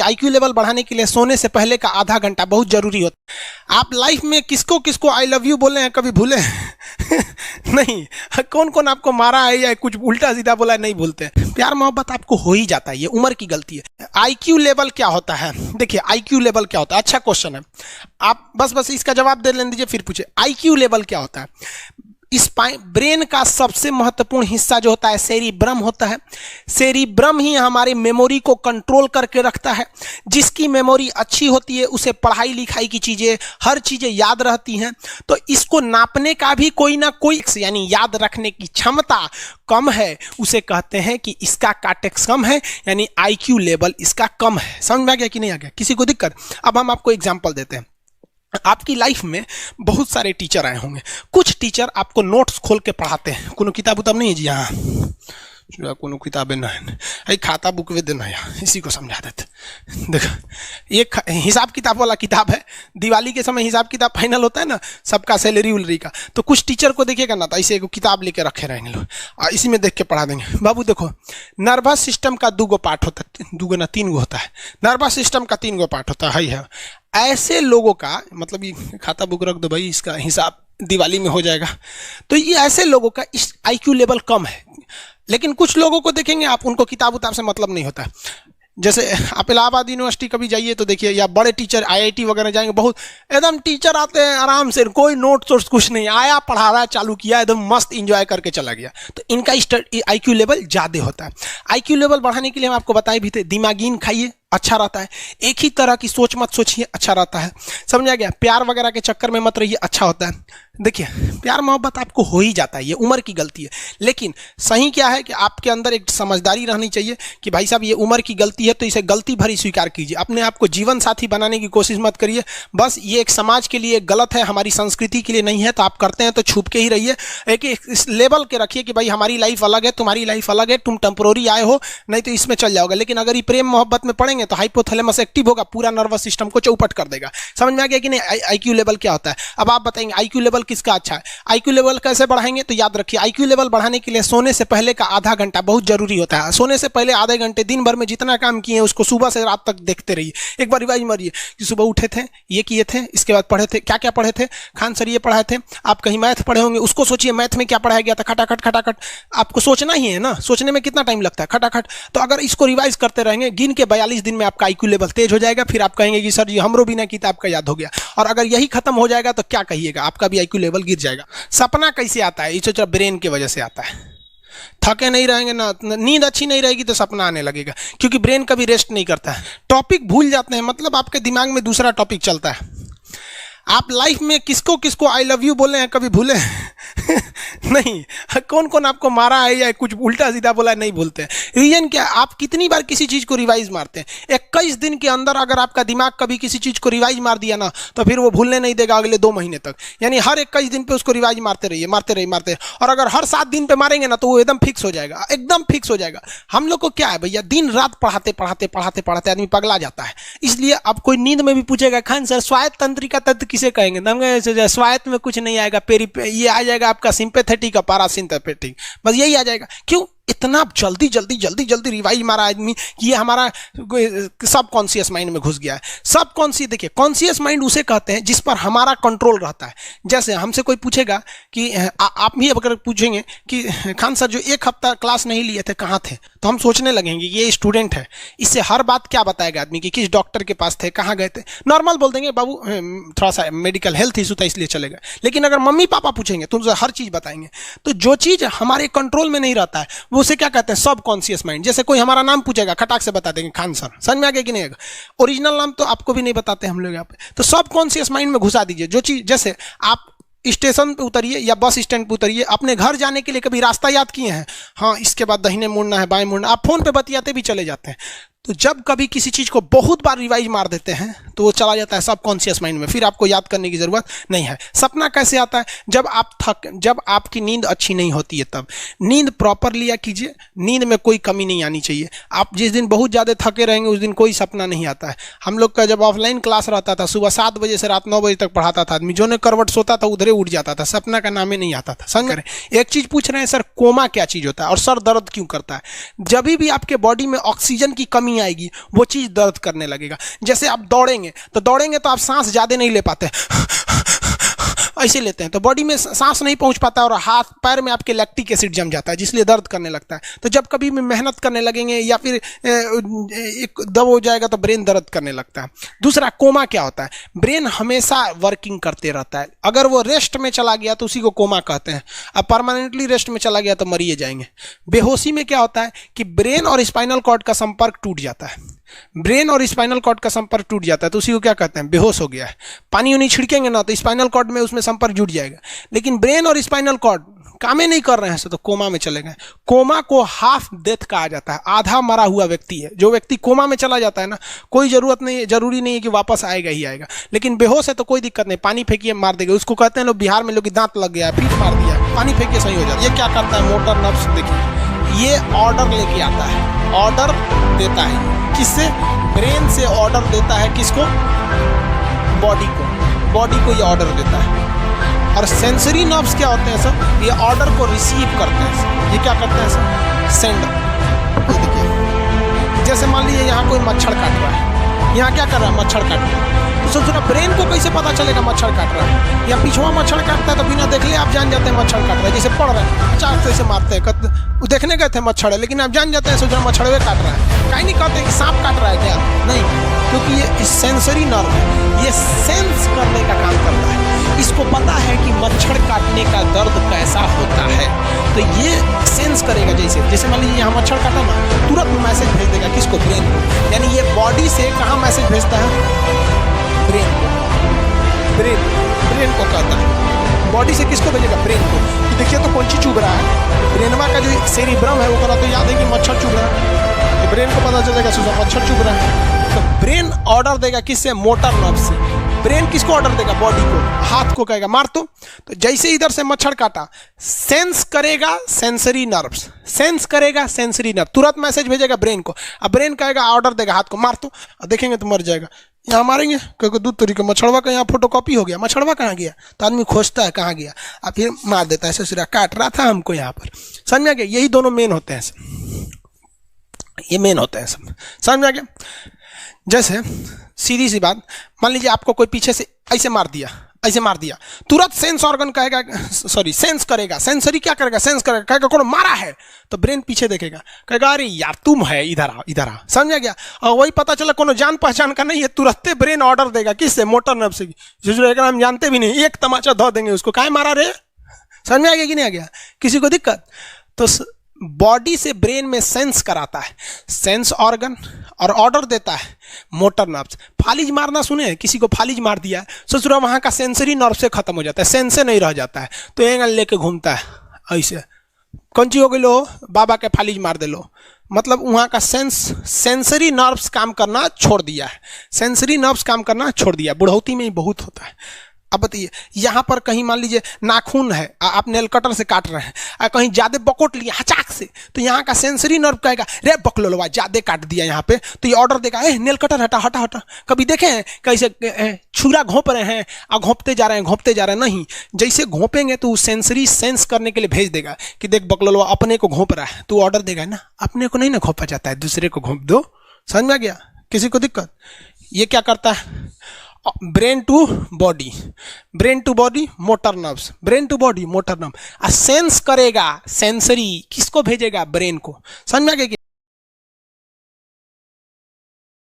IQ level बढ़ाने के लिए सोने से पहले का आधा घंटा बहुत जरूरी होता है। आप लाइफ में किसको किसको आई लव यू बोले हैं कभी भूले नहीं? कौन कौन आपको मारा है या कुछ उल्टा सीधा बोला है नहीं भूलते। प्यार मोहब्बत आपको हो ही जाता है, ये उम्र की गलती है। आईक्यू लेवल क्या होता है? देखिए आईक्यू लेवल क्या होता है, अच्छा क्वेश्चन है। आप बस इसका जवाब दे लेने दीजिए फिर पूछे आईक्यू लेवल क्या होता है। इस ब्रेन का सबसे महत्वपूर्ण हिस्सा जो होता है सेरिब्रम होता है। सेरिब्रम ही हमारी मेमोरी को कंट्रोल करके रखता है। जिसकी मेमोरी अच्छी होती है उसे पढ़ाई लिखाई की चीजें, हर चीजें याद रहती हैं। तो इसको नापने का भी कोई ना कोई यानी याद रखने की क्षमता कम है, उसे कहते हैं कि इसका कार्टेक्स कम है, यानी आईक्यू लेवल इसका कम है। समझ में आ गया कि नहीं आ गया? किसी को दिक्कत? अब हम आपको एग्जाम्पल देते हैं। आपकी लाइफ में बहुत सारे टीचर आए होंगे। कुछ टीचर आपको नोट्स खोल के पढ़ाते हैं। कोनो किताब उताब नहीं है जी? हाँ, कोनो किताबें नहीं, खाता बुक वे देना है, इसी को समझा देते। देखो एक हिसाब किताब वाला किताब है। दिवाली के समय हिसाब किताब फाइनल होता है ना, सबका सैलरी उलरी का। तो कुछ टीचर को देखिएगा ना, तो ऐसे एक किताब लेके रखे रहेंगे लोग और इसी में देख के पढ़ा देंगे। बाबू देखो, नर्वस सिस्टम का 2 पार्ट होता है, 2 ना 3 होता है। नर्वस सिस्टम का 3 पार्ट होता है। ऐसे लोगों का मतलब ये खाता बुक रख दो भाई, इसका हिसाब दिवाली में हो जाएगा। तो ये ऐसे लोगों का इस आईक्यू लेवल कम है। लेकिन कुछ लोगों को देखेंगे आप, उनको किताब उताब से मतलब नहीं होता। जैसे आप इलाहाबाद यूनिवर्सिटी कभी जाइए तो देखिए, या बड़े टीचर आईआईटी वगैरह जाएंगे, बहुत एकदम टीचर आते हैं आराम से, कोई नोट सोर्स कुछ नहीं, आया पढ़ा रहा, चालू किया, एकदम मस्त इंजॉय करके चला गया। तो इनका आईक्यू लेवल ज़्यादा होता है। आईक्यू लेवल बढ़ाने के लिए हम आपको बताए भी थे, दिमागीन खाइए, अच्छा रहता है। एक ही तरह की सोच मत सोचिए, अच्छा रहता है। समझा गया? प्यार वगैरह के चक्कर में मत रहिए, अच्छा होता है। देखिए प्यार मोहब्बत आपको हो ही जाता है, ये उम्र की गलती है। लेकिन सही क्या है कि आपके अंदर एक समझदारी रहनी चाहिए कि भाई साहब ये उम्र की गलती है, तो इसे गलती भरी स्वीकार कीजिए। अपने आप को जीवन साथी बनाने की कोशिश मत करिए। बस ये एक समाज के लिए गलत है, हमारी संस्कृति के लिए नहीं है। तो आप करते हैं तो छुप के ही रहिए। एक इस लेवल के रखिए कि भाई हमारी लाइफ अलग है, तुम्हारी लाइफ अलग है, तुम टेम्पोररी आए हो, नहीं तो इसमें चल जाओगे। लेकिन अगर ये प्रेम मोहब्बत में पड़ेंगे तो हाइपोथैलेमस एक्टिव होगा, पूरा नर्वस सिस्टम को चौपट कर देगा। समझ में आ गया कि नहीं? आईक्यू लेवल क्या होता है? अब आप बताएंगे आईक्यू लेवल किसका अच्छा है। आईक्यू लेवल कैसे बढ़ाएंगे? तो याद रखिए, आईक्यू लेवल बढ़ाने के लिए सोने से पहले का आधा घंटा बहुत जरूरी होता है। सोने से पहले आधे घंटे दिन भर में जितना काम किए हैं उसको सुबह से रात तक देखते रहिए। एक बार रिवाइज मारिए कि सुबह उठे थे, ये किए थे, इसके बाद पढ़े थे, क्या क्या पढ़े थे। खान सर ये पढ़ाए थे, आप कहीं मैथ पढ़े होंगे, उसको सोचिए मैथ में क्या पढ़ाया गया था। खटाखट खटाखट आपको सोचना ही है ना, सोचने में कितना टाइम लगता है, खटाखट। तो अगर इसको रिवाइज करते रहेंगे, गिन के 42 दिन में आपका आईक्यू लेवल तेज हो जाएगा। फिर आप कहेंगे कि सर जी हमरो बिना किताब का याद हो गया। और अगर यही खत्म हो जाएगा तो क्या कहिएगा, आपका भी आईक्यू लेवल गिर जाएगा। सपना कैसे आता है? इसे ब्रेन की वजह से आता है। थके नहीं रहेंगे ना, नींद अच्छी नहीं रहेगी तो सपना आने लगेगा, क्योंकि ब्रेन कभी रेस्ट नहीं करता है। टॉपिक भूल जाते हैं, मतलब आपके दिमाग में दूसरा टॉपिक चलता है। आप लाइफ में किसको किसको आई लव यू बोले हैं कभी भूले नहीं? कौन कौन आपको मारा है या कुछ उल्टा सीधा बोला है नहीं भूलते। रीजन क्या? आप कितनी बार किसी चीज को रिवाइज मारते हैं। 21 दिन के अंदर अगर आपका दिमाग कभी किसी चीज को रिवाइज मार दिया ना, तो फिर वो भूलने नहीं देगा अगले 2 महीने तक। यानी हर 21 दिन पे उसको रिवाइज मारते रहिए, मारते रहिए, मारते रहिए। और अगर हर 7 दिन पे मारेंगे ना तो वो एकदम फिक्स हो जाएगा, एकदम फिक्स हो जाएगा। हम लोग को क्या है भैया, दिन रात पढ़ाते पढ़ाते पढ़ाते पढ़ाते आदमी पगला जाता है। इसलिए अब कोई नींद में भी पूछेगा खान सर स्वायत्त तंत्रिका तत्व किसे कहेंगे, स्वायत्त में कुछ नहीं आएगा, ये आ जाएगा आपका सिंपैथेटिक और पैरासिम्पैथेटिक, बस यही आ जाएगा। क्यों इतना जल्दी जल्दी जल्दी जल्दी रिवाइज मारा आदमी कि ये हमारा सब कॉन्शियस माइंड में घुस गया है। सब कॉन्शियस, देखिए कॉन्शियस माइंड उसे कहते हैं जिस पर हमारा कंट्रोल रहता है। जैसे हमसे कोई पूछेगा कि आप भी अगर पूछेंगे कि खान सर जो 1 हफ्ता क्लास नहीं लिए थे कहाँ थे, तो हम सोचने लगेंगे ये स्टूडेंट है, इससे हर बात क्या बताएगा आदमी कि किस डॉक्टर के पास थे, कहाँ गए थे। नॉर्मल बोल देंगे बाबू थोड़ा सा मेडिकल हेल्थ इशू था इसलिए चले गए। लेकिन अगर मम्मी पापा पूछेंगे तो उनसे हर चीज़ बताएंगे। तो जो चीज़ हमारे कंट्रोल में नहीं रहता है वो उसे क्या कहते हैं, सब कॉन्शियस माइंड। जैसे कोई हमारा नाम पूछेगा खटाक से बता देंगे खान सर, समझ में आ गया कि नहीं? ओरिजिनल नाम तो आपको भी नहीं बताते हम लोग यहाँ पे। तो सब कॉन्शियस माइंड में घुसा दीजिए जो चीज़। जैसे आप स्टेशन पे उतरिए या बस स्टैंड पे उतरिए, अपने घर जाने के लिए कभी रास्ता याद किए हैं? हाँ, इसके बाद दाहिने मुड़ना है, बाएं मुड़ना। आप फोन पे बतियाते भी चले जाते हैं। तो जब कभी किसी चीज़ को बहुत बार रिवाइज मार देते हैं तो वो चला जाता है सब कॉन्शियस माइंड में, फिर आपको याद करने की ज़रूरत नहीं है। सपना कैसे आता है? जब आपकी नींद अच्छी नहीं होती है तब। नींद प्रॉपर लिया कीजिए, नींद में कोई कमी नहीं आनी चाहिए। आप जिस दिन बहुत ज़्यादा थके रहेंगे उस दिन कोई सपना नहीं आता है। हम लोग का जब ऑफलाइन क्लास रहता था, सुबह 7 बजे से रात 9 बजे तक पढ़ाता था आदमी, जो ने करवट सोता था उधरे उठ जाता था, सपना का नाम ही नहीं आता था। समझ रहे? एक चीज़ पूछ रहे हैं सर, कोमा क्या चीज़ होता है और सर दर्द क्यों करता है? जब भी आपके बॉडी में ऑक्सीजन की कमी कमी आएगी, वो चीज़ दर्द करने लगेगा। जैसे आप दौड़ेंगे तो आप सांस ज़्यादा नहीं ले पाते, ऐसे लेते हैं तो बॉडी में सांस नहीं पहुंच पाता और हाथ पैर में आपके लैक्टिक एसिड जम जाता है, जिसलिए दर्द करने लगता है। तो जब कभी भी मेहनत करने लगेंगे या फिर एक दब हो जाएगा तो ब्रेन दर्द करने लगता है। दूसरा, कोमा क्या होता है? ब्रेन हमेशा वर्किंग करते रहता है। अगर वो रेस्ट में चला गया तो उसी को कोमा कहते हैं। अब परमानेंटली रेस्ट में चला गया तो मरिए जाएंगे। बेहोशी में क्या होता है कि ब्रेन और स्पाइनल कॉर्ड का संपर्क टूट जाता है। ब्रेन और स्पाइनल कॉर्ड का संपर्क टूट जाता है तो उसी को क्या कहते हैं? बेहोश हो गया है। पानी उनी छिड़केंगे ना तो स्पाइनल कॉर्ड में उसमें संपर्क जुट जाएगा, लेकिन ब्रेन और स्पाइनल कॉर्ड काम ही नहीं कर रहे हैं तो कोमा में चले गए। कोमा को हाफ डेथ कहा जाता है, आधा मरा हुआ व्यक्ति है। जो व्यक्ति कोमा में चला जाता है ना, कोई जरूरी नहीं है कि वापस आएगा ही आएगा, लेकिन बेहोश है तो कोई दिक्कत नहीं, पानी फेंकिए मार देगा। उसको कहते हैं लोग बिहार में, लोग दांत लग गया, पीठ मार दिया, पानी फेंकिए सही हो जाता है। ये क्या करता है? मोटर नर्व्स, देखिए ये ऑर्डर लेके आता है, ऑर्डर देता है। किससे? ब्रेन से ऑर्डर देता है। किसको? बॉडी को ये ऑर्डर देता है। और सेंसरी नर्व्स क्या होते हैं सर? ये ऑर्डर को रिसीव करते हैं सर। ये क्या करते हैं सर? सेंडर। ये देखिए, जैसे मान लीजिए यहाँ कोई मच्छर काट रहा है, यहाँ क्या कर रहा है? मच्छर काट रहा है। तो सोचो ना, ब्रेन को कैसे पता चलेगा मच्छर काट रहा है? या पिछुआ मच्छर काटता है तो बिना देख ले आप जान जाते हैं मच्छर काट रहा है। जैसे पढ़ रहे हैं, अचानक से मारते हैं, देखने गए थे मच्छर है, लेकिन आप जान जाते हैं सोच रहे मच्छर काट रहा है। कहीं नहीं कहते कि सांप काट रहा है क्या, नहीं, क्योंकि ये सेंसरी नर्व है, ये सेंस करने का काम करता है। इसको पता है कि मच्छर काटने का दर्द कैसा होता है, तो ये सेंस करेगा। जैसे मान लीजिए यहाँ मच्छर काटा ना, तुरंत मैसेज भेज देगा। किसको? ब्रेन को। यानी ये बॉडी से कहाँ मैसेज भेजता है? ब्रेन को। ब्रेन को कहता है। बॉडी से किसको भेजेगा? ब्रेन को। कि देखिए तो कौन चीज चुभ रहा है, ब्रेनमा का जो सेरिब्रम है वो करा तो याद है कि मच्छर चुभ रहा है, तो ब्रेन को पता चलेगा सुबह मच्छर चुभ रहा है। तो ब्रेन ऑर्डर देगा किससे? मोटर नर्व से। ब्रेन किसको ऑर्डर देगा? बॉडी को। हाथ को कहेगा मार तो जैसे इधर से मच्छर काटा, सेंस करेगा सेंसरी नर्व्स, सेंस करेगा सेंसरी नर्व, तुरंत मैसेज भेजेगा ब्रेन को। अब ब्रेन कहेगा, ऑर्डर देगा हाथ को मार तो, देखेंगे तो मर जाएगा। यहाँ मारेंगे क्योंकि दूध तरीके मच्छरवा का यहाँ फोटोकॉपी हो गया, मच्छरवा कहाँ गया, तो आदमी खोजता है कहाँ गया, अब फिर मार देता है। ससुरा काट रहा था हमको यहाँ पर, समझ में आ गया? यही दोनों मेन होते हैं, ये मेन होते हैं सब, समझ में आ गया? जैसे सीधी सी बात, मान लीजिए आपको कोई पीछे से ऐसे मार दिया, तुरंत सेंस ऑर्गन कहेगा, सेंस करेगा, सेंसरी क्या करेगा? सेंस करेगा, कहेगा कौन मारा है, तो ब्रेन पीछे देखेगा, कहेगा अरे यार तुम है, इधर आ, समझ गया? और वही पता चला कोनो जान पहचान का नहीं है, तुरंत ब्रेन ऑर्डर देगा किससे? मोटर नर्व से। जो हम जानते भी नहीं, एक तमाचा धो देंगे उसको, काहे मारा रे? समझ में आ गया कि नहीं आ गया? किसी को दिक्कत? तो बॉडी से ब्रेन में सेंस कराता है, सेंस ऑर्गन, और ऑर्डर देता है मोटर नर्व्स। फालिज मारना सुने? किसी को फालिज मार दिया, ससुरा वहाँ का सेंसरी नर्व से खत्म हो जाता है, सेंस से नहीं रह जाता है, तो एंगल लेके घूमता है ऐसे, कौन ची हो गई लो, बाबा के फालिज मार दे लो, मतलब वहाँ का सेंसरी नर्व्स काम करना छोड़ दिया है, सेंसरी नर्व्स काम करना छोड़ दिया। बुढ़ौती में ही बहुत होता है। अब बताइए, यहाँ पर कहीं मान लीजिए नाखून है, आप नेल कटर से काट रहे हैं, कहीं ज्यादा बकोट लिया हचाक से, तो यहाँ का सेंसरी नर्व कहेगा रे बकलोलवा ज्यादा काट दिया यहाँ पे, तो ये ऑर्डर देगा ए नेल कटर हटा हटा हटा। कभी देखे हैं कैसे छुरा घोंप रहे हैं और घोंपते जा रहे हैं? नहीं, जैसे घोंपेंगे तो सेंसरी सेंस करने के लिए भेज देगा कि देख बकलोलवा अपने को घोंप रहा है, तो ऑर्डर देगा ना, अपने को नहीं ना घोंपा जाता है, दूसरे को घोंप दो। समझ में आ गया? किसी को दिक्कत? ये क्या करता है? Brain to body motor nerves, brain to body motor nerve, sense करेगा, सेंसरी किसको भेजेगा? ब्रेन को। समझ में आ गया?